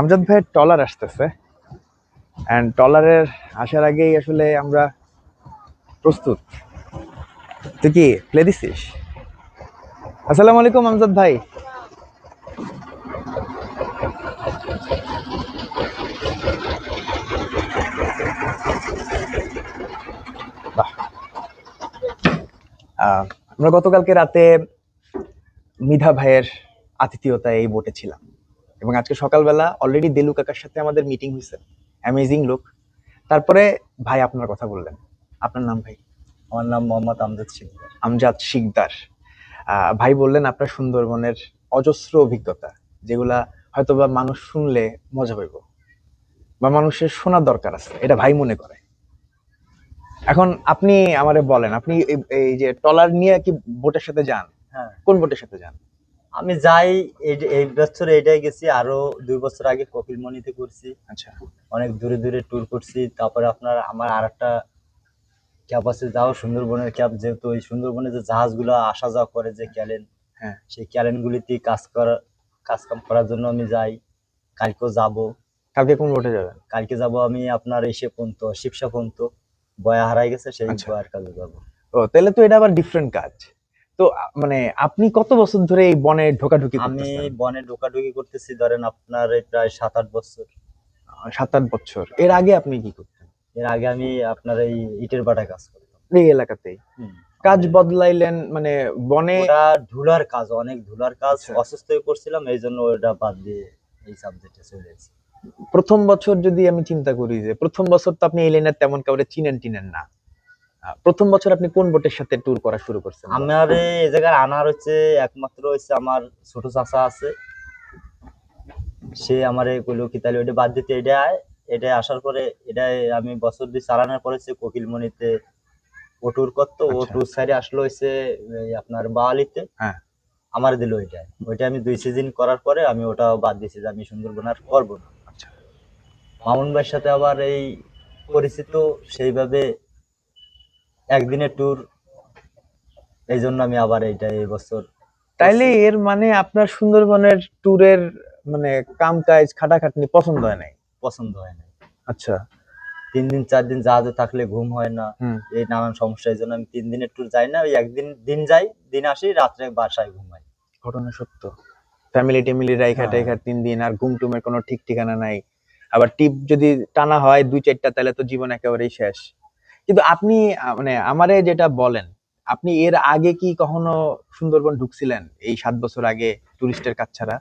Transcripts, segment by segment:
আমজাদ ভাইয়ের ট্রলার আসতেছে, এন্ড ট্রলারের আসার আগেই আসলে আমরা প্রস্তুত। তুই কি প্লে দিছিস? আসসালামু আলাইকুম আমজাদ ভাই। বাহ। আমরা গতকালকে রাতে মিধা ভাইয়ের আতিথেয়তায় এই বোটে ছিলাম, এবং আজকে সকালবেলা অলরেডি দেলু কাকার সাথে আমাদের মিটিং হয়েছে। অ্যামেজিং লোক। তারপরে ভাই আপনার কথা বললেন। আপনার নাম ভাই? আমার নাম মোহাম্মদ আমজাদ শিকদার। আমজাদ শিকদার। ভাই বললেন আপনার সুন্দরবনের অজস্র অভিজ্ঞতা, যেগুলা হয়তোবা মানুষ শুনলে মজা পাইব বা মানুষের শোনার দরকার আছে, এটা ভাই মনে করে। এখন আপনি আমারে বলেন, আপনি এই যে ট্রলার নিয়ে কি বোটের সাথে যান? হ্যাঁ, কোন বোটের সাথে যান? আমি যাই এই বছর এইটাই গেছি, আরো 2 বছর আগে কপিলমণিতে করছি। আচ্ছা। অনেক দূরে দূরে ট্যুর করছি। তারপরে আপনার আমার আরেকটা ক্যাব আছে, যাও সুন্দরবনের ক্যাব, যেহেতু এই সুন্দরবনে যে জাহাজগুলো আসা যাওয়া করে, যে ক্যালেন, হ্যাঁ। সেই ক্যালেনগুলিতে কাজ কাম করার জন্য আমি যাই। কালকেও যাব। কালকে কোন বোটে যাবেন? কালকে যাব আমি আপনার এসে পর্যন্ত শিবসা পর্যন্ত, বয়া হারাই গেছে, সেই আচ্ছা। বয়ার কাজে যাব। ও, তাহলে তো এটা আবার ডিফারেন্ট কাজ। তো মানে আপনি কত বছর ধরে এই বনে ঢোকাঢুকি আমি করতেছেন? বনে ঢোকাঢুকি করতেছি ধরেন আপনার এই প্রায় 7-8 বছর। 7-8 বছর। এর আগে আপনি কি করতেন? এর আগে আমি আপনার এই ইটের ভাটায় কাজ করতাম। এই এলাকাতেই হুম। কাজ বদলাইলেন মানে বনে? ওটা ধুলার কাজ, অনেক ধুলার কাজ। আচ্ছা। অসুস্থ হয়ে পড়ছিলাম, এই জন্য ওটা বাদ দিয়ে এই সাবজেক্টে চলে এসেছি। প্রথম বছর যদি আমি চিন্তা করি, যে প্রথম বছর তো আপনি এই লাইনের তেমন কাউরে চিনেন না, প্রথম বছর আপনি কোন বোটের সাথে ট্যুর করা শুরু করছেন? আমার এই জায়গায় আনার হচ্ছে একমাত্র হচ্ছে আমার ছোট চাচা আছে, সে আমারে কইলো কি তাহলে ওটা বাদ দিতে, এটা আসার পরে এটা আমি বছর 2 চালানোর পরে হচ্ছে কোকিলমণিতে ও ট্যুর করতো। ও আচ্ছা। ট্যুর সাইডে আসলো হচ্ছে এই আপনার বাওয়ালিতে, হ্যাঁ। আমার দিল ওইটা আমি 2 সিজন করার পরে আমি ওটাও বাদ দিয়েছি, যে আমি সুন্দরবন আর করবো না। আচ্ছা। মামুন ভাইয়ের সাথে আবার এই পরিচিত, সেইভাবে একদিনের ট্যুর, এই জন্য আমি আবার এই বছর। তাইলে এর মানে আপনার সুন্দরবনের ট্যুরের মানে কাম কাজ খাটাখাটনি পছন্দ হয় নাই? পছন্দ হয় না। আচ্ছা। 3 দিন 4 দিন জাহাজে থাকলে ঘুম হয় না, হুম। এই নানান সমস্যা। এই জন্য আমি 3 দিনের ট্যুর যাই না, ওই একদিন দিন যাই, দিন আসি, রাত্রে বাসায় ঘুমাই। ঘটনা সত্য। ফ্যামিলি টেমিলি রাইখা হ্যাঁ। টাইখা 3 দিন, আর ঘুম টুমের কোনো ঠিক ঠিকানা নাই। আবার টিপ যদি টানা হয় 2-4টা, তাহলে তো জীবন একেবারেই শেষ। কিন্তু আপনি মানে আমারে যেটা বলেন, আপনি এর আগে কি কখনো সুন্দরবন ঢুকছিলেন এই 7 বছর আগে টুরিস্টের কাছ ছাড়া?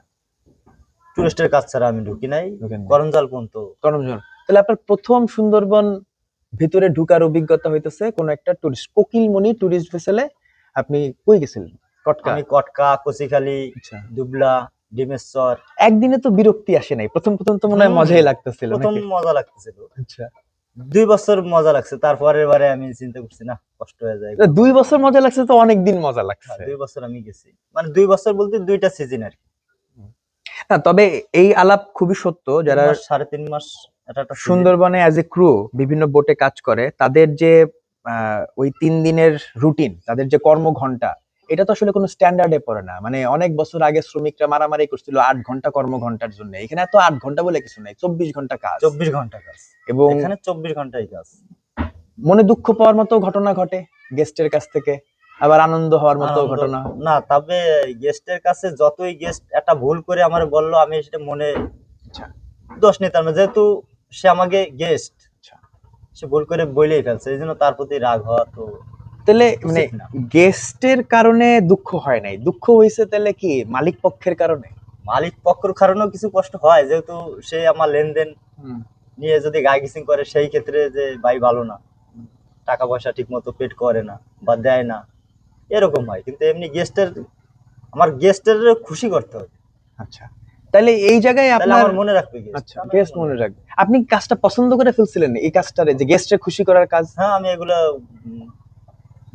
টুরিস্টের কাজ ছাড়া আমি ঢুকি নাই, ঢোকেন নাই? করমজাল পর্যন্ত। করমজল। তাহলে আপনার প্রথম সুন্দরবন ভিতরে ঢুকার অভিজ্ঞতা হইতেছে কোন একটা টুরিস্ট কোকিলমণি টুরিস্ট ভেসেলে আপনি কই গেছিলেন? কটকা? আমি কটকা, কচিখালী, আচ্ছা। দুবলা, ডিমেশ্বর। একদিনে তো বিরক্তি আসে নাই? প্রথম তো মনে হয় মজাই লাগতেছিল প্রথম নাকি? মজা লাগতেছিল। আচ্ছা। 2 বছর মজা লাগছে, তারপরের বারে আমি চিন্তা করছি না, কষ্ট হয়ে যায়। 2 বছর মজা লাগছে তো অনেক দিন মজা লাগছে। 2 বছর আমি গেছি, মানে 2 বছর বলতে 2টা সিজন আর কি। না, তবে এই আলাপ খুবই সত্য। যারা 3.5 মাস একটা সুন্দরবনে অ্যাজ এ ক্রু বিভিন্ন বোটে কাজ করে, তাদের যে ওই 3 দিনের রুটিন, তাদের যে কর্মঘন্টা, এটা তো আসলে কোনো স্ট্যান্ডার্ডে পড়ে না। মানে অনেক বছর আগে শ্রমিকরা মারামারি করছিল 8 ঘন্টা কর্মঘন্টার জন্য। এখানে তো 8 ঘন্টা বলে কিছু নাই, 24 ঘন্টা কাজ। 24 ঘন্টা কাজ, এবং এখানে 24 ঘন্টাই কাজ। মনে দুঃখ পাওয়ার মতো ঘটনা ঘটে গেস্টের কাছ থেকে, আবার আনন্দ হওয়ার মতো ঘটনা। না, তবে গেস্টের কাছে যতই গেস্ট একটা ভুল করে আমার বললো, আমি সেটা মনে দোষ নিতাম না, যেহেতু সে আমাকে গেস্ট, সে ভুল করে বলেই ফেলছে, এই জন্য তার প্রতি রাগ হওয়া তো। তাহলে মানে গেস্টের কারণে দুঃখ হয় নাই, দুঃখ হয়েছে তাহলে কি মালিক পক্ষের কারণে? মালিক পক্ষের কারণেও কিছু কষ্ট হয়, যেহেতু সে আমার লেনদেন নিয়ে যদি গাইগিসিং করে, সেই ক্ষেত্রে যে ভাই ভালো না, টাকা পয়সা ঠিক মতো পেড করে না বা দেয় না, এরকম হয়। কিন্তু এমনি আমার গেস্টের খুশি করতে হবে। আচ্ছা, তাহলে এই জায়গায় আপনার মনে রাখবে। আচ্ছা, গেস্ট মনে রাখবে। আপনি কাজটা পছন্দ করে ফেলছিলেন এই কাজটারে, যে গেস্টের খুশি করার কাজ? হ্যাঁ, আমি এগুলো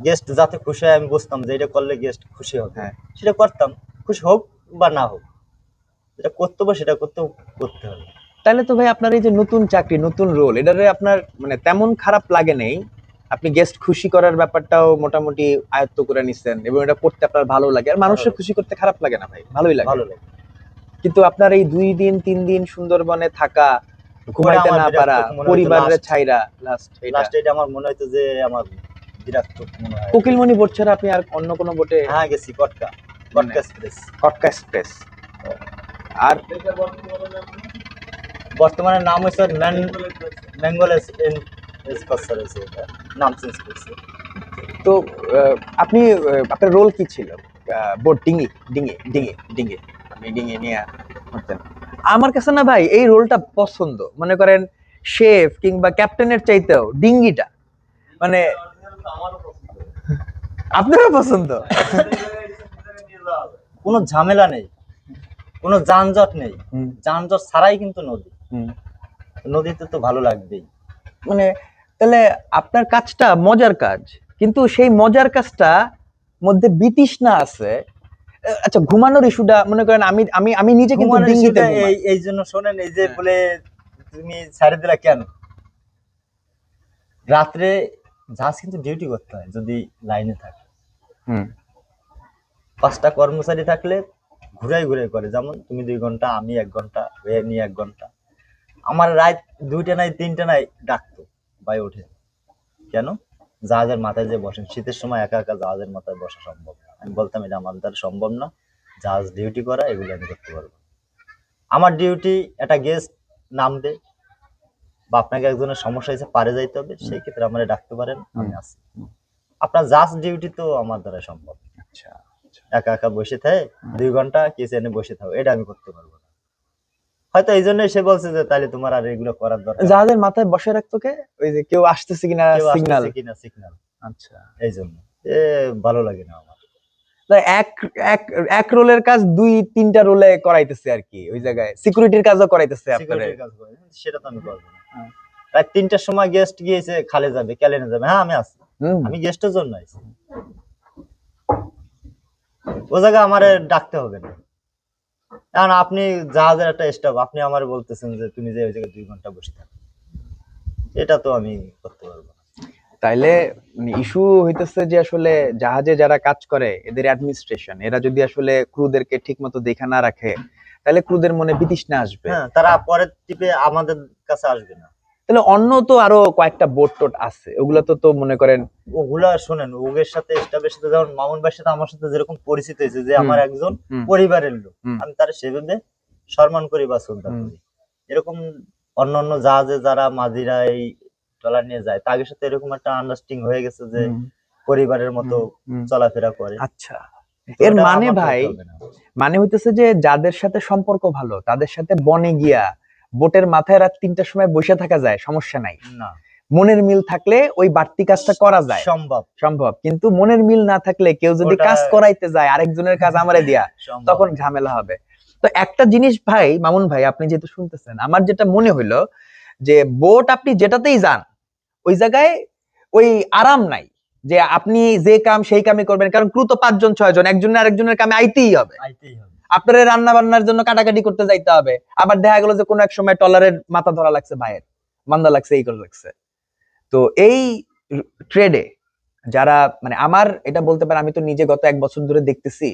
গেস্ট যাতে খুশি হয়, আমি বুঝতাম যে এটা করলে গেস্ট খুশি হবে, সেটা করতাম। খুশি হোক বা না হোক, যেটা করতে হবে সেটা করতে হবে। তাহলে তো ভাই আপনার এই যে নতুন চাকরি, নতুন রোল, এটারে আপনার মানে তেমন খারাপ লাগে নেই? আপনি গেস্ট খুশি করার ব্যাপারটাও মোটামুটি আয়ত্ত করে নিছেন, এবং এটা করতে আপনার ভালো লাগে, আর মানুষের খুশি করতে খারাপ লাগে না ভাই? ভালোই লাগে। কিন্তু আপনার এই 2 দিন 3 দিন সুন্দরবনে থাকা, ঘুমাইতে আমার না বিরক্ত পারা, মনে হতো পরিবারের last। ছাইরা লাস্ট এটা। লাস্ট এটা আমার মনে হতো যে আমার বিরক্ত মনে হয়। কোকিলমণি বোট ছাড়া আপনি আর অন্য কোনো বোটে? হ্যাঁ গেছি কটকা, কটকা এক্সপ্রেস। কটকা এক্সপ্রেস। আর বর্তমানে নাম হচ্ছে বেঙ্গল এক্সপ্রেস হয়েছে, এটা নাম চেঞ্জ করছে। তো আপনি আপনার রোল কি ছিল? বোট ডিঙি ডিঙি ডিঙি ডিঙি আপনি ডিঙি নিয়ে করতেন। আমার কাছে না ভাই এই রোলটা পছন্দ, মনে করেন শেফ কিংবা ক্যাপ্টেনের চাইতেও ডিঙ্গিটা মানে আপনারও পছন্দ। কোনো ঝামেলা নেই, কোনো যানজট নেই, যানজট ছাড়াই কিন্তু নদী, নদীতে তো ভালো লাগবেই। মানে তাহলে আপনার কাজটা মজার কাজ, কিন্তু সেই মজার কাজটা মধ্যে বিতৃষ্ণা আছে। আচ্ছা, ঘুমানোর ইস্যুটা মনে করেন আমি আমি আমি নিজে কিন্তু ঘুমানোর ডিঙ্গিতে ইস্যুটা ঘুমাই। এই জন্য শোনেন, এই যে বলে তুমি ছেড়ে দিলা কেন, রাত্রে জাহাজ কিন্তু ডিউটি করতে হয় যদি লাইনে থাকে। হুম 5টা কর্মচারী থাকলে ঘুরাই ঘুরাই করে, যেমন তুমি 2 ঘন্টা, আমি 1 ঘন্টা, হয়ে নিয়ে 1 ঘন্টা। আমার রাত 2টা নাই 3টা নাই ডাকতো, ভাই ওঠে কেন, জাহাজের মাথায় যে বসেন, শীতের সময় একা একা জাহাজের মাথায় বসা সম্ভব না। আমি বলতাম এটা আমার দ্বারা সম্ভব না, জাহাজ ডিউটি করা এগুলো আমি করতে পারবো না। আমার ডিউটি একটা গেস্ট নামবে বা আপনাকে একজনের সমস্যা হয়েছে পারে যাইতে হবে, সেই ক্ষেত্রে আমার ডাকতে পারেন, আমি আছি। আপনার জাস্ট ডিউটি তো আমার দ্বারা সম্ভব। আচ্ছা একা একা বসে থাকে 2 ঘন্টা কিচেনে বসে থাকো, এটা আমি করতে পারবো না। হয়তো এই জন্যই সে বলছে যে তাহলে তোমার আর এগুলো করার দরকার নেই। জাহাজের মাথায় বসে রাখতো কে? ওই যে কেউ আসতেছে কিনা কেউ সিগন্যাল। আসতেছে কিনা সিগন্যাল, আচ্ছা, এই জন্য ভালো লাগে না আমার। তো এক এক এক রোলের কাজ 2-3টা রোলে করাইতেছে আর কি, ওই জায়গায় সিকিউরিটির কাজও করাইতেছে আপনারে। সিকিউরিটির কাজ করে, সেটা তো আমি করবো না। রাত 3টার সময় গেস্ট গিয়েছে, খালে যাবে ক্যালেনে যাবে, হ্যাঁ আমি আছি, আমি গেস্টের জন্য আইছি, ও জায়গায় আমার ডাকতে হবে না। কারণ আপনি জাহাজের একটা স্টাফ, আপনি আমার বলতেছেন যে তুমি যে ওই জায়গায় 2 ঘন্টা বসে থাকো, এটা তো আমি করতে পারবো না। তাইলে ইস্যু হইতেছে যে আসলে জাহাজে যারা কাজ করে এদের অ্যাডমিনিস্ট্রেশন, এরা যদি আসলে ক্রুদেরকে ঠিক মতো দেখা না রাখে তাহলে ক্রুদের মনে বিতৃষ্ণা আসবে। হ্যাঁ, তারা পরের টিপে আমাদের কাছে আসবে না। তাহলে অন্য তো আরো কয়েকটা বোট টোট আছে, ওগুলা তো মনে করেন ওগুলা শোনেন, ওদের সাথে স্টাফের সাথে, যেমন মামুন ভাইয়ের সাথে আমার সাথে যেরকম পরিচিত হয়েছে যে আমার একজন পরিবারের লোক, আমি তার সেভাবে সম্মান করি বা শ্রদ্ধা করি। এরকম অন্য অন্য জাহাজে যারা মাঝিরা এই ট্রলার নিয়ে যায় তাদের সাথে এরকম একটা আন্ডারস্ট্যান্ডিং হয়ে গেছে যে পরিবারের মতো চলাফেরা করে। আচ্ছা, এর মানে ভাই মানে হইতেছে যে যাদের সাথে সম্পর্ক ভালো তাদের সাথে বনে গিয়া বোটের মাথায় রাত 3টার সময় বসে থাকা যায়, সমস্যা নাই। না, মনের মিল থাকলে ওই বাড়তি কাজটা করা যায়, সম্ভব সম্ভব। কিন্তু মনের মিল না থাকলে কেউ যদি কাজ করাইতে যায় আরেকজনের কাজ আমারে দিয়া, তখন ঝামেলা হবে। তো একটা জিনিস ভাই, মামুন ভাই আপনি যেহেতু শুনতেছেন, আমার যেটা মনে হইলো যে বোট আপনি যেটাতেই যান ওই জায়গায় ওই আরাম নাই যে আপনি যে কাম সেই কামই করবেন, কারণ ক্রু তো 5-6 জন, একজনের আরেকজনের কামে আইতেই হবে। আপনার রান্না বান্নার জন্য কাটাকাটি করতে যাইতে হবে, আবার দেখা গেল যে কোনো এক সময় টলারের মাথা ধরা লাগছে, ভাইয়ের মান্দা লাগছে, এই করে লাগছে। তো এই ট্রেডে যারা মানে আমার এটা বলতে পারে, আমি তো নিজে গত 1 বছর ধরে দেখতেছি,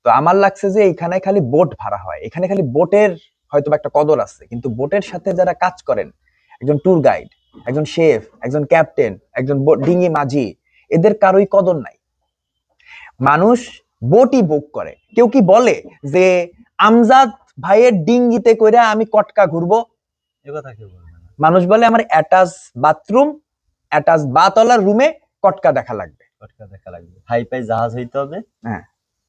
তো আমার লাগছে যে এখানে খালি বোট ভাড়া হয়, এখানে খালি বোটের হয়তো একটা কদর আছে, কিন্তু বোটের সাথে যারা কাজ করেন, একজন ট্যুর গাইড, একজন শেফ, একজন ক্যাপ্টেন, একজন ডিঙি মাঝি, এদের কারোই কদর নাই। মানুষ বোটই বুক করে। কেউ কি বলে যে আমজাদ ভাইয়ের ডিঙ্গিতে কইরা আমি কটকা ঘুরবো? এ কথা কেউ বলবে না। মানুষ বলে আমার অ্যাটাচ বাথরুম, অ্যাটাচ বাতলার রুমে কটকা দেখা লাগবে, কটকা দেখা লাগবে, হাই পাই জাহাজ হইতে হবে, হ্যাঁ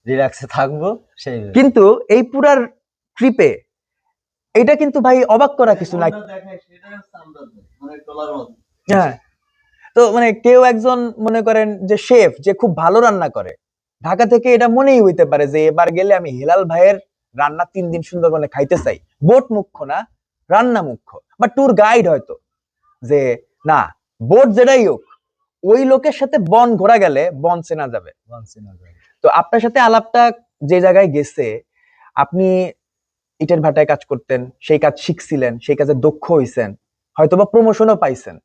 রিল্যাক্সে থাকবো সেই। কিন্তু এই পুরার ট্রিপে এটা কিন্তু ভাই অবাক করা কিছু না। হ্যাঁ, তো মানে কেউ একজন মনে করেন যে শেফ যে খুব ভালো রান্না করে, ঢাকা থেকে এটা মনেই হইতে পারে যে এবার গেলে আমি হেলাল ভাইয়ের রান্না 3 দিন সুন্দরবনে খাইতে চাই। বোট মুখ্য না, রান্না মুখ্য। বা ট্যুর গাইড হয়তো যে না, বোট যেটাই হোক ওই লোকের সাথে বন ঘোরা গেলে বন চেনা যাবে। তো আপনার সাথে আলাপটা যে জায়গায় গেছে, আপনি ইটের ভাটায় কাজ করতেন, সেই কাজ শিখছিলেন, সেই কাজে দক্ষ হইছেন, হয়তোবা প্রমোশনও পাইছেন,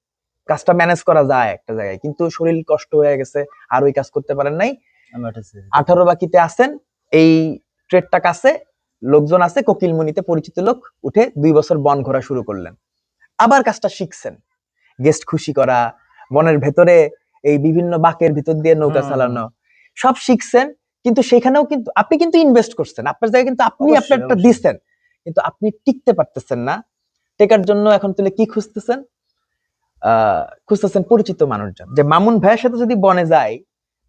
কাজটা ম্যানেজ করা যায় একটা জায়গায়, কিন্তু শরীর কষ্ট হয়ে গেছে আর ওই কাজ করতে পারেন নাই। 18 বাকিতে আছেন, এই ট্রেডটা কাছে লোকজন আছে, কোকিলমুনিতে পরিচিত লোক, উঠে 2 বছর বন ঘোরা শুরু করলেন। আবার কাজটা শিখছেন, গেস্ট খুশি করা, বনের ভেতরে এই বিভিন্ন বাকের ভিতর দিয়ে নৌকা চালানো, সব শিখছেন। কিন্তু সেখানেও কিন্তু আপনি কিন্তু ইনভেস্ট করছেন, আপনার জায়গায় কিন্তু আপনি অবশ্যই, আপনারটা অবশ্যই। দিচ্ছেন, কিন্তু আপনি টিকতে পারতেছেন না। টেকার জন্য এখন তাহলে কি খুঁজতেছেন? খুঁজতেছেন পরিচিত মানুষজন, যে মামুন ভাইয়ের সাথে যদি বনে যায়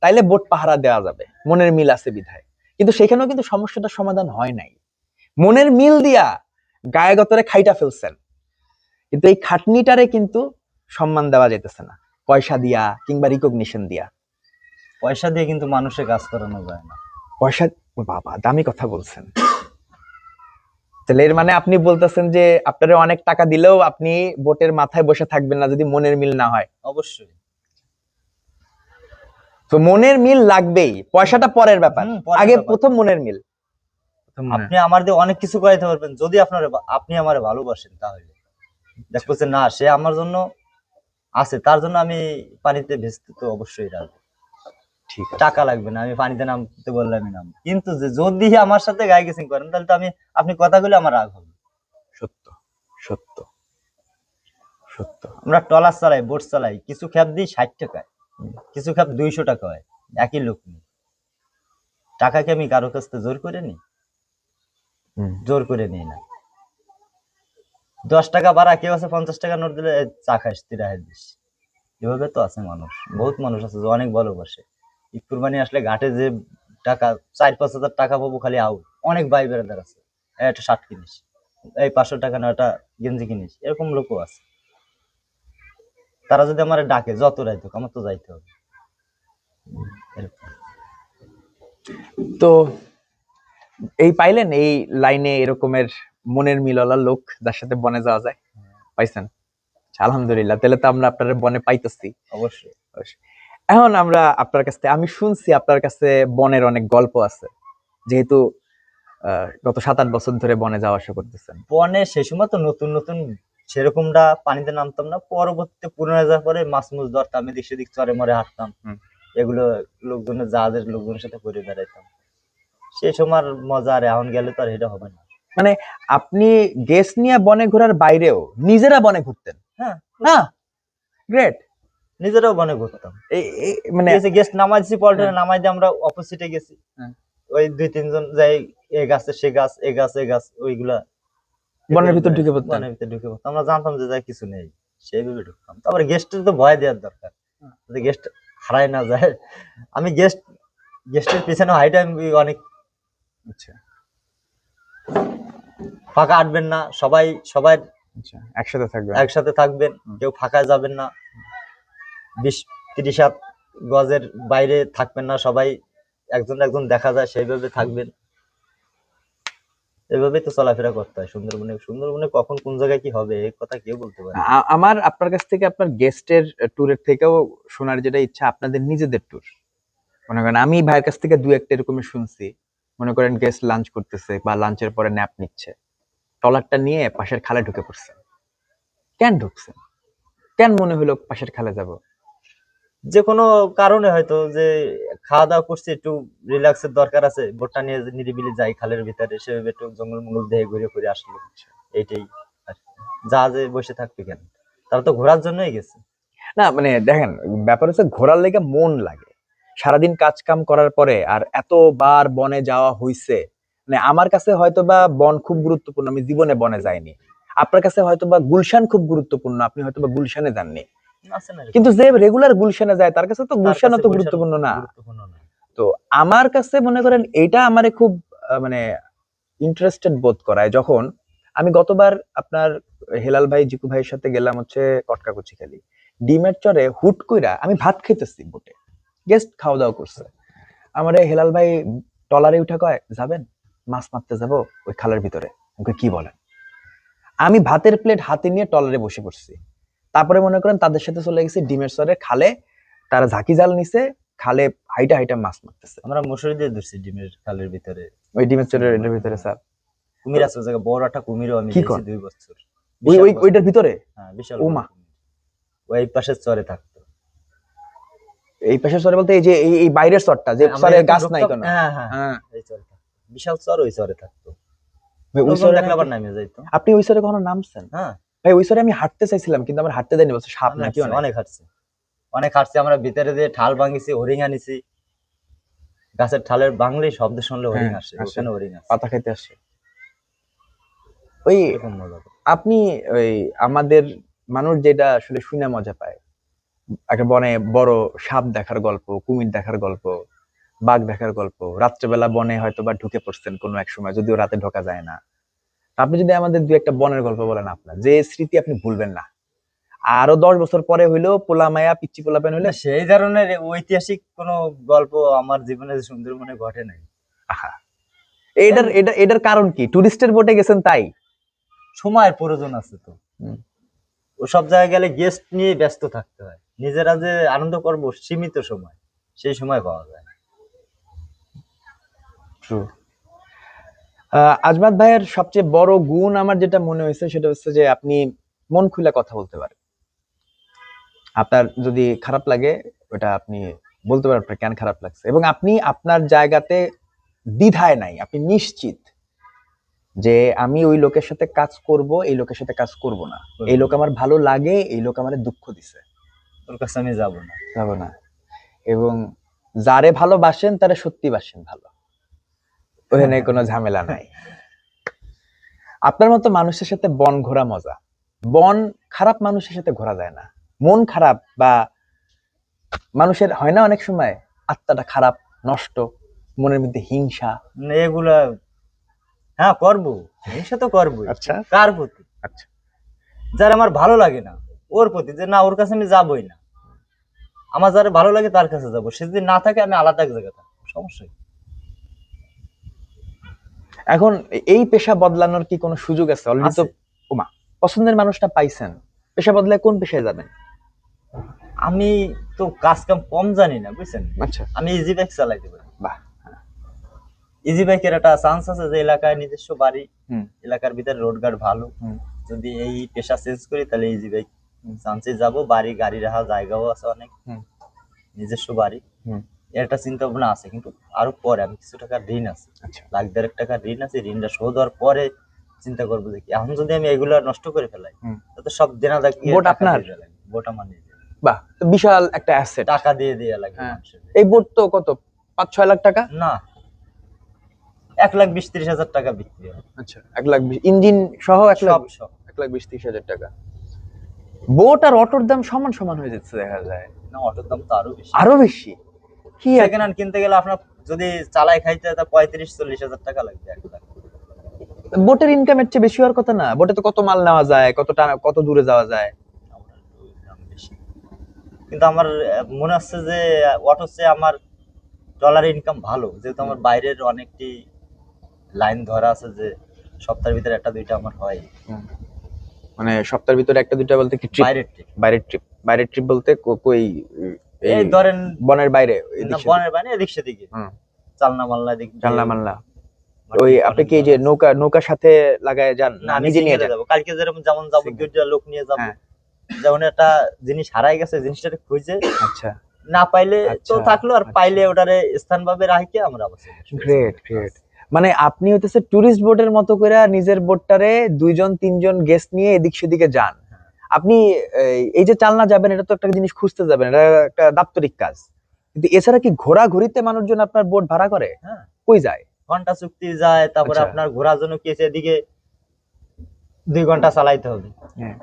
তাইলে বোট পাহারা দেওয়া যাবে, মনের মিল আছে বিধায়। কিন্তু সেখানেও কিন্তু সমস্যাটার সমাধান হয় নাই। মনের মিল দিয়া গায়ে গতরে খাইটা ফেলছেন, কিন্তু এই খাটনিটারে কিন্তু সম্মান দেওয়া যেতেছে না, পয়সা দিয়া কিংবা রিকগনিশন দিয়া। পয়সা দিয়ে কিন্তু মানুষের কাজ করানো যায় না। পয়সা, ও বাবা দামি কথা বলছেন। তাহলে এর মানে আপনি বলতেছেন যে আপনারা অনেক টাকা দিলেও আপনি বোটের মাথায় বসে থাকবেন না যদি মনের মিল না হয়। অবশ্যই। তো মনের মিল লাগবেই, পয়সাটা পরের ব্যাপার, পরের আগে ব্যাপার। প্রথম মনের মিল। আপনি আমার দিয়ে অনেক কিছু করাইতে পারবেন, যদি আপনি আমারে ভালোবাসেন, তাহলে দেখবেন না সে আমার জন্য আছে, তার জন্য আমি পানিতে ভেস্তে তো অবশ্যই রাখবো। ঠিক আছে, টাকা লাগবে না, আমি পানিতে নামতে বললে আমি নাম। কিন্তু যদি আমার সাথে গায়ে গেছিং করেন, তাহলে তো আপনি কথা বলে আমার রাগ হবে। সত্য সত্য সত্য। আমরা ট্রলার চালাই, বোট চালাই, কিছু খ্যাপ দিই 60 টাকায়, কিছু খ্যাপ 200 টাকা হয়, একই লোক নেই। টাকাকে আমি কারো কাছ থেকে জোর করে নিই? জোর করে নিই না। 10 টাকা বাড়া, কেউ আছে 50 টাকা নোট দিলে চা খাইস, তিরাহের দিস। এভাবে তো আছে মানুষ, বহুত মানুষ আছে যে অনেক ভালোবাসে। ঈদ কুরবানি আসলে ঘাটে যে টাকা 4-5 হাজার টাকা পাবো খালি আউট। অনেক ভাই বেড়াদার আছে, একটা শার্ট কিনিস, এই 500 টাকা না একটা গেঞ্জি কিনিস, এরকম লোকও আছে। তারা যদি আমার ডাকে যত রাইতো, আমার তো যাইতে হবে। এরকম। তো এই পাইলেন এই লাইনে এরকমের মনের মিলওয়ালা লোক যার সাথে বনে যাওয়া যায়, পাইছেন? আলহামদুলিল্লাহ, তাহলে তো আমরা আপনার বনে পাইতেছি। অবশ্যই। এখন আমরা আপনার কাছে, আমি শুনছি আপনার কাছে বনের অনেক গল্প আছে, যেহেতু গত 7-8 বছর ধরে বনে যাওয়া আসা করতেছেন। বনে সেই সময় তো নতুন নতুন সেরকমটা পানিতে নামতাম না, পরবর্তীতে পুরনো যাওয়ার পরে মাছ মুছ ধরতাম, এদিক সেদিক চরে মরে হাঁটতাম, এগুলো লোকজনের জাহাজের লোকজনের সাথে করে বেড়াইতাম। সেই সময় মজা আর এখন গেলে তো আর এটা হবে না। মানে আপনি গেস্ট নিয়ে বনে ঘোরার বাইরেও নিজেরা বনে ঘুরতেন? হ্যাঁ, হ্যাঁ, গ্রেট। নিজেরাও বনে ঘুরতাম। মানে গেস্ট নামাইছি, পল্টনে নামাই দিয়ে আমরা অপোজিটে গেছি, ওই 2-3 জন যাই, এ গাছে সে গাছ, এ গাছ এ গাছ, ওইগুলা বনের ভিতর ঢুকে পড়তেন? বনের ভিতরে ঢুকে পড়তাম। আমরা জানতাম যে যাই কিছু নেই, সেইভাবে ঢুকতাম। তারপরে গেস্টের তো ভয় দেওয়ার দরকার, যদি গেস্ট হারায় না যায়। আমি গেস্টের পিছনে হাইট আমি অনেক। আচ্ছা ফাঁকা আটবেন না, সবাই সবাই আচ্ছা, একসাথে থাকবেন, একসাথে থাকবেন, কেউ ফাঁকায় যাবেন না, 20-30 হাত গজের বাইরে থাকবেন না, সবাই একজন একজন দেখা যায় সেইভাবে থাকবেন। এভাবেই তো চলাফেরা করতে হয় সুন্দরবনে। সুন্দরবনে কখন কোন জায়গায় কি হবে এই কথা কেউ বলতে পারে না। আমার আপনার কাছ থেকে আপনার গেস্টের ট্যুরের থেকেও শোনার যেটা ইচ্ছা, আপনাদের নিজেদের ট্যুর। মনে করেন আমি ভাইয়ের কাছ থেকে 2-1টা এরকমের শুনছি, মনে করেন গেস্ট লাঞ্চ করতেছে বা লাঞ্চের পরে ন্যাপ নিচ্ছে, ট্রলারটা নিয়ে পাশের খালে ঢুকে পড়ছে। কেন ঢুকছেন? কেন মনে হলো পাশের খালে যাব? যে কোনো কারণে হয়তো, যে খাওয়া দাওয়া করছি, একটু রিল্যাক্সের দরকার আছে, বোটটা নিয়ে নিরিবিলি যাই খালের ভিতরে, সেভাবে একটু জঙ্গল মঙ্গল দিয়ে ঘুরে ঘুরে আসলো, এইটাই। আর জাহাজে বসে থাকবে কেন, তারা তো ঘোরার জন্যই গেছে। না মানে দেখেন, ব্যাপার হচ্ছে ঘোরার লেগে মন লাগে। সারাদিন কাজ কাম করার পরে আর এতবার বনে যাওয়া হইছে, মানে আমার কাছে হয়তোবা বন খুব গুরুত্বপূর্ণ, আমি জীবনে বনে যাইনি। আপনার কাছে হয়তোবা গুলশান খুব গুরুত্বপূর্ণ, আপনি হয়তোবা গুলশানে যাননি। আছে না এরকম? কিন্তু যে রেগুলার গুলশানে যায় তার কাছে তো তার গুলশান কাছে অত গুলশান গুরুত্বপূর্ণ না। গুরুত্বপূর্ণ না। তো আমার কাছে মনে করেন এইটা আমারে খুব মানে ইন্টারেস্টেড বোধ করায়, যখন আমি গতবার আপনার হেলাল ভাই জিকু ভাইয়ের সাথে গেলাম হচ্ছে কটকাকুচি খালি, ডিমের চরে হুট কইরা আমি ভাত খাইতেছি বোটে, গেস্ট খাওয়া দাওয়া করছে, আমারে হেলাল ভাই টলারে উঠা কয় যাবেন মাছ মারতে যাব ওই খালের ভিতরে। ওকে কি বলেন? আমি ভাতের প্লেট হাতে নিয়ে টলারে বসে পড়ছি। তারপরে মনে করেন তাদের সাথে চলে গেছি ডিমের চরে খালে, তারা ঝাঁকি জাল নিছে, খালে হাইটা হাইটা মাছ মারতেছে। আমরা মশুরি দিয়ে ধরছি ডিমের খালের ভিতরে, ওই ডিমের চরের ভিতরে স্যার কুমির আছে ওই জায়গায়, বড় একটা কুমিরও আমি কি দেখছি কন? 2 বছর। ওই বিশাল ওই বড়। ওইটার ভিতরে? হ্যাঁ, বিশাল ও বড় মা, কুমির। ওই পাশের চরে থাকতো। এই পাশের চরে বলতে এই যে এই বাইরের চরটা যে আমরা চরে এরকম গাছ নাই ঢুকতাম, কোনো? হ্যাঁ হ্যাঁ, হ্যাঁ, এই চরে থাকতো। বিশাল চর, ওই চরে থাকতো। ভাই ওই লোকজন শহরে দেখলে আবার নামে যাইতো। আপনি ওই শহরে কখনো নামছেন? হ্যাঁ, ভাই ওই শহরে আমি হাঁটতে চাইছিলাম কিন্তু আমার হাঁটতে দেয়নি, বলছে সাপ আমি নাকি হাঁটছি, অনেক হাঁটছি, অনেক হাঁটছি। আমরা ভিতরে দিয়ে ঠাল ভাঙিছি, হরিণ আনিছি, গাছের ঠালের ভাঙলে শব্দ শুনলে হরিণ হ্যাঁ, আসে, আসে। ওখানে হরিণ আছে, পাতা খাইতে আসে। ওই এরকম মজা করে। আপনি ওই আমাদের মানুষ যেটা আসলে শুনে মজা পায়, একটা বনে বড় সাপ দেখার গল্প, কুমির দেখার গল্প, বাঘ দেখার গল্প, রাত্রেবেলা বনে হয়তো বা ঢুকে পড়ছেন কোনো এক সময়, যদিও রাতে ঢোকা যায় না। আপনি যদি আমাদের দুই একটা বনের গল্প বলেন, আপনার যে স্মৃতি আপনি ভুলবেন না, আরো 10 বছর পরে হইলেও পোলা মায়া পিচ্চি পোলা পেন হইলে না, সেই ধরনের ঐতিহাসিক কোনো গল্প আমার জীবনে সুন্দরবনে ঘটে নাই। আহা, এটার কারণ কি? টুরিস্টের বোটে গেছেন তাই? সময়ের প্রয়োজন আছে তো, হুম, ওসব জায়গায় গেলে গেস্ট নিয়ে ব্যস্ত থাকতে হয়, নিজেরা যে আনন্দ করবো সীমিত সময়, সেই সময় পাওয়া যায় না। true. আজমাত ভাইয়ের সবচেয়ে বড় গুণ আমার যেটা মনে হয়েছে সেটা হচ্ছে যে আপনি মন খুলে কথা বলতে পারেন। আপনার যদি খারাপ লাগে ওটা আপনি বলতে পারেন আপনার কেন খারাপ লাগছে, এবং আপনি আপনার জায়গাতে দ্বিধায় নাই, আপনি নিশ্চিত যে আমি ওই লোকের সাথে কাজ করব, এই লোকের সাথে কাজ করব না, এই লোক আমার ভালো লাগে, এই লোক আমার দুঃখ দিছে, ওর কাছে আমি যাবো না। যাবো না। এবং যারে ভালোবাসেন তারে সত্যি বাসেন ভালো, ওখানে কোনো ঝামেলা নাই। আপনার মতো মানুষের সাথে বন ঘোরা মজা। বন খারাপ মানুষের সাথে ঘোরা যায় না। মন খারাপ বা মানুষের হয় না অনেক সময় আত্মাটা খারাপ, নষ্ট, মনের মধ্যে হিংসা। মানে এগুলা, হ্যাঁ করবো, হিংসা তো করবোই। আচ্ছা কার প্রতি? আচ্ছা, যার আমার ভালো লাগে না ওর প্রতি, যে না ওর কাছে আমি যাবোই না। আমার যারা ভালো লাগে তার কাছে যাবো, সে যদি না থাকে আমি আলাদা এক জায়গায় থাকবো, সমস্যা কি? এখন এই পেশা বদলানোর কি কোনো সুযোগ আছে? অলরেডি তো আছে। ওমা পছন্দের মানুষটা পাইছেন, পেশা বদলায় কোন পেশায় যাবেন? আমি তো কাজ কাম কম জানি না, বুঝছেন, আচ্ছা, আমি ইজি বাইক চালাইতে পারি। বাহ। ইজি বাইকের একটা চান্স আছে যে এলাকায় নিজস্ব বাড়ি, হুম এলাকার ভিতরে রোডঘাট ভালো, হুম যদি এই পেশা চেঞ্জ করি তাহলে ইজি বাইক চান্সে যাবো, বাড়ি গাড়ি রাখা জায়গাও আছে অনেক, হুম নিজস্ব বাড়ি, হুম, এর একটা চিন্তা ভাবনা আছে। কিন্তু আরো পরে, আমি কিছু টাকার ঋণ আছে, আচ্ছা। 1,00,000 টাকার ঋণ আছে, ঋণটা শোধ হওয়ার পরে চিন্তা করবো যে কি, এখন যদি আমি এগুলা নষ্ট করে ফেলাই হুম। তাতে সব দেনা দাগিয়ে বোট টাকা আপনার? দিয়ে দেয়া লাগে, বোট আমার নিজের, বাহ, তো বিশাল একটা অ্যাসেট। টাকা দিয়ে দেয়া লাগে হ্যাঁ, মানুষের। এই বোট তো কত 5-6 লাখ টাকা? না, 1,20,30,000 টাকা বিক্রি হয়, আচ্ছা, 1,20,000 ইঞ্জিন সহ 1,00,000, সব সব। 1,20,30,000 টাকা। বোট আর অটোর দাম সমান সমান হয়ে যাচ্ছে দেখা যায়, না, অটোর দাম তো আরো বেশি। আরো বেশি। কি সেকেন্ড হ্যান্ড কিনতে গেলে আপনার যদি চালাই খাইতে তা 35-40 হাজার টাকা লাগবে, 1 লাখ। বোটের ইনকামের চেয়ে বেশি হওয়ার কথা না? বোটে তো কত মাল নেওয়া যায়, কত দূরে যাওয়া যায়। আমার একটু দাম বেশি। কিন্তু আমার মনে হচ্ছে যে অটোর চেয়ে আমার ডলার ইনকাম ভালো, যেহেতু আমার বাইরের অনেকটি লাইন ধরা আছে, যে সপ্তাহের ভিতরে একটা দুইটা আমার হয় হুম। মানে সপ্তাহের ভিতরে একটা দুইটা বলতে কি ট্রিপ? বাইরের ট্রিপ। বাইরের ট্রিপ বলতে কই? এই এই ধরেন বনের বাইরে, না, এদিক সেদিক? বনের বাইরে এদিক সেদিকে, হুম, চালনা মালনা দিক দিয়ে, জানলা মানলা। মানে ওই অনেক আপনি কি এই যে নৌকার সাথে লাগায় যান না, না আমি নিজে নিয়ে সিঙ্গেলে যান? যাবো। কালকে যেমন যাবো, Single। দুইটা লোক নিয়ে যাবো, হ্যাঁ, যেমন একটা জিনিস হারাই গেছে, জিনিসটা খুঁজে আচ্ছা না পাইলে তো আচ্ছা থাকলো, আর আচ্ছা। পাইলে ওটারে স্থানভাবে রাখিয়ে আমরা আবার চলে আসবো। Great great. মানে আপনি হইতেছে টুরিস্ট বোটের মতো করে নিজের বোটটারে 2-3 জন গেস্ট নিয়ে এদিক সেদিকে যান। আপনি এই যে চালনা যাবেন, এটা তো একটা জিনিস খুঁজতে যাবেন, এটা একটা দাপ্তরিক কাজ। কিন্তু এছাড়া কি ঘোরাঘুরিতে মানুষজন আপনার বোট ভাড়া করে? হ্যাঁ, কই যায়? ঘন্টা চুক্তি যায়, তারপরে আচ্ছা। আপনার ঘোরার জন্য কি আছে, এদিকে 2 ঘন্টা চালাইতে হবে, হ্যাঁ,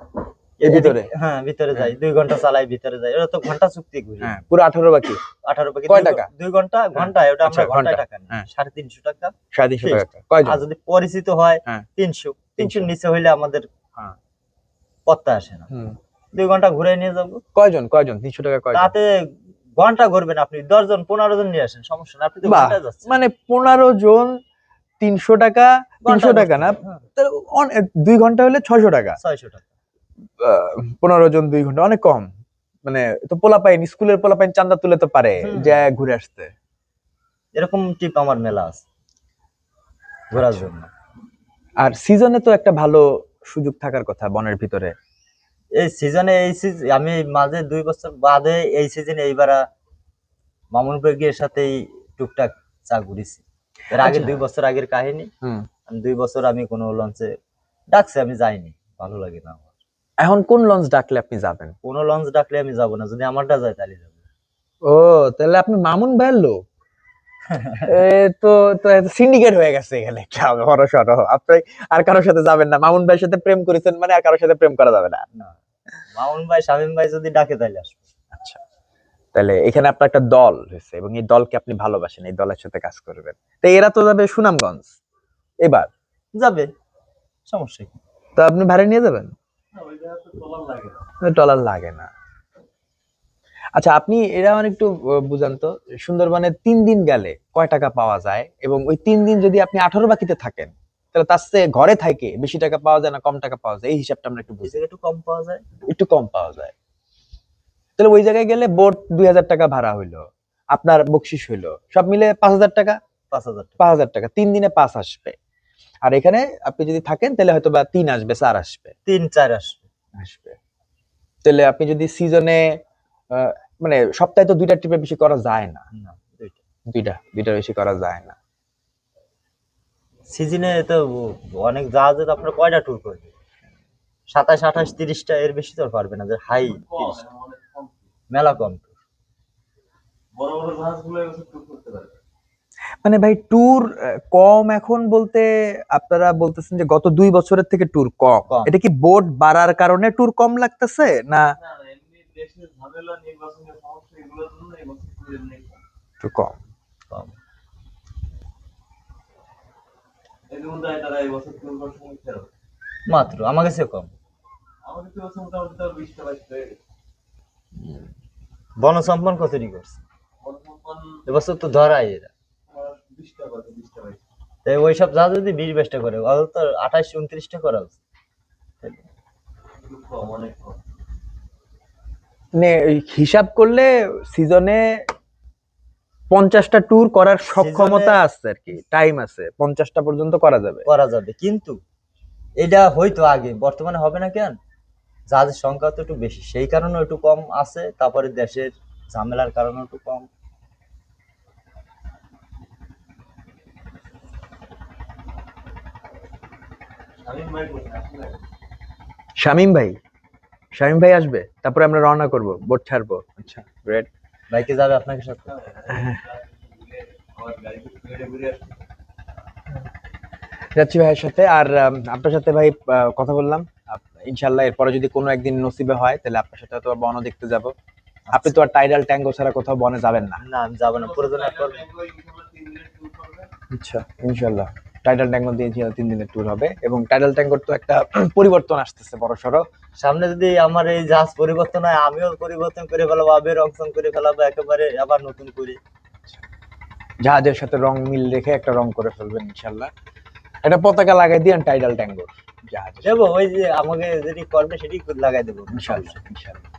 এর ভিতরে? হ্যাঁ ভিতরে যাই, 2 ঘন্টা চালাই, ভিতরে যাই, ওটা তো ঘন্টা চুক্তি ঘুরি। হ্যাঁ, পুরো 18 বাকি 18 বাকি কয় টাকা? 2 ঘন্টা, ঘন্টায় ওটা আমরা আচ্ছা, ঘন্টায় ঘন্টা। টাকা নিই, হ্যাঁ। 350 টাকা। 350 টাকা। আর কয়জন? যদি পরিচিত হয় হ্যাঁ। 300, 300 300 নিচে হইলে আমাদের হ্যাঁ। পত্তা আসে না। হুম। 2 ঘন্টা ঘুরে নিয়ে যাবো, কয়জন 300 টাকা কয়জন? তাতে ঘন্টা ঘুরবেন আপনি, 10 জন 15 জন নিয়ে আসেন, সমস্যা না, আপনি তো বাহ, ঘন্টায় যাচ্ছেন। মানে 15 জন 300 টাকা, 300 টাকা না, হ্যাঁ, 2 ঘন্টা হলে 600 টাকা। 600 টাকা। 15 জন 2 ঘন্টা অনেক কম। মানে তো পোলাপাইন, স্কুলের পোলাপাইন চান্দা তুলে তো পারে হুম। যে ঘুরে আসতে। এরকম টিপ আমার মেলা আছে ঘোরার আচ্ছা। জন্য। আর সিজনে তো একটা ভালো সুযোগ থাকার কথা বনের ভিতরে। এই সিজনে আমি মাঝে 2 বছর বাদে এই সিজনে এইবার মামুন বেগের সাথেই টুকটাক চা ঘুরেছি। এর আগে আচ্ছা। 2 বছর আগের কাহিনী, হুম। আমি 2 বছর আমি কোনো লঞ্চে ডাকছে, আমি যাইনি, ভালো লাগে না আমার। এখন কোন লঞ্চ ডাকলে আপনি যাবেন? কোনো লঞ্চ ডাকলে আমি যাবো না, যদি আমারটা যায় তাহলে যাবো। ও, তাহলে আপনি মামুন ভাইয়ের লোক। এ তো তো সিন্ডিকেট হয়ে গেছে এখানে একটা বড় সড়। আপনি আর কারোর সাথে যাবেন না, মামুন ভাইয়ের সাথে প্রেম করেছেন মানে আর কারোর সাথে প্রেম করা যাবে না। না, মামুন ভাই শামীম ভাই যদি ডাকে তাহলে আসবো। আচ্ছা, তাহলে এখানে আপনার একটা দল হয়েছে এবং এই দলকে আপনি ভালোবাসেন, এই দলের সাথে কাজ করবেন। তো এরা তো যাবে সুনামগঞ্জ এবার, যাবে, সমস্যা কি? তো আপনি ভাড়া নিয়ে যাবেন? ডলার লাগে না। আচ্ছা, আপনি এরা মানে একটু বুঝান তো, সুন্দরবনে 3 দিন গেলে কয় টাকা পাওয়া যায়, এবং ওই 3 দিন যদি আপনি 18 বাকিতে থাকেন তাহলে তার চেয়ে ঘরে থাকে বেশি টাকা পাওয়া যায় না কম টাকা পাওয়া যায়, এই হিসাবটা আমরা একটু এই বুঝি। জায়গায় একটু কম পাওয়া যায়। একটু কম পাওয়া যায়, তাহলে ওই জায়গায় গেলে বোট 2000 টাকা ভাড়া হইলো, আপনার বকশিস হইলো, সব মিলে 5000 টাকা। 5,000 টাকা। 5000 টাকা 3 দিনে 5 আসবে। আর এখানে আপনি যদি থাকেন তাহলে হয়তো বা 3 আসবে, 4 আসবে। 3-4 আসবে। আসবে তাহলে আপনি যদি সিজনে মানে সপ্তাহে তো 2টা ট্রিপে বেশি করা যায় না, না, দুইটা। দুইটা বেশি করা যায় না। সিজনে তো অনেক জাহাজে তো আপনার কয়টা ট্যুর করবে? 27, 28, 30টা, এর বেশি তো আর পারবে না, যে হাই 30, মেলা কম tour। মানে ভাই ট্যুর কম এখন বলতে আপনারা বলতেছেন যে গত 2 বছরের থেকে ট্যুর কম, কম। এটা কি বোট বাড়ার কারণে ট্যুর কম লাগতেছে না ট্যুর কম? কম। মাত্র আমার কাছে কম। বনসম্পন্ন কতটি করছে এবছর? তো ধরাই এরা, তাই ওই সব জাহাজ যদি 20-22টা করে, অত তো 28-29টা করা উচিত। মানে এই হিসাব করলে সিজনে 50টা ট্যুর করার সক্ষমতা আছে আর কি, টাইম আছে, 50টা পর্যন্ত করা যাবে। করা যাবে, কিন্তু এটা হয়তো আগে, বর্তমানে হবে না কেন? জাহাজের সংখ্যা তো একটু বেশি, সেই কারণে একটু কম আছে, তারপরে দেশের ঝামেলার কারণে একটু কম। শামীম ভাই, শামীম ভাই আসবে, তারপরে আমরা রওনা করব, বোট ছাড়বো। আচ্ছা, গ্রেট। বাইকে যাবে আপনাকে সাথে? যাচ্ছি ভাইয়ের সাথে, আর আপনার সাথে ভাই কথা বললাম। ইনশাল্লাহ এরপরে যদি কোনো একদিন নসিবে হয় তাহলে আপনার সাথে তো বন দেখতে যাব। আপনি তো আর টাইডাল ট্যাঙ্গো ছাড়া কোথাও বনে যাবেন না। না, আমি যাবো না, প্রয়োজন একবার। আচ্ছা, ইনশাল্লাহ টাইডাল ট্যাঙ্গো দিয়ে 3 দিনের ট্যুর হবে, এবং টাইডাল ট্যাঙ্গোর তো একটা পরিবর্তন আসতেছে বড় সড়ো। সামনে যদি আমার এই জাহাজ পরিবর্তন হয়, আমিও পরিবর্তন করে ফেলাবো, আবার রং করে ফেলাবো একেবারে, আবার নতুন করে। জাহাজের সাথে রং মিল রেখে একটা রং করে ফেলবেন ইনশাল্লাহ, একটা পতাকা লাগাই দিয়েন টাইডাল ট্যাঙ্গোর জাহাজে। দেবো, ওই যে আমাকে যেটি করবে সেটি লাগাই দেবো, ইনশাল্লাহ ইনশাল্লাহ।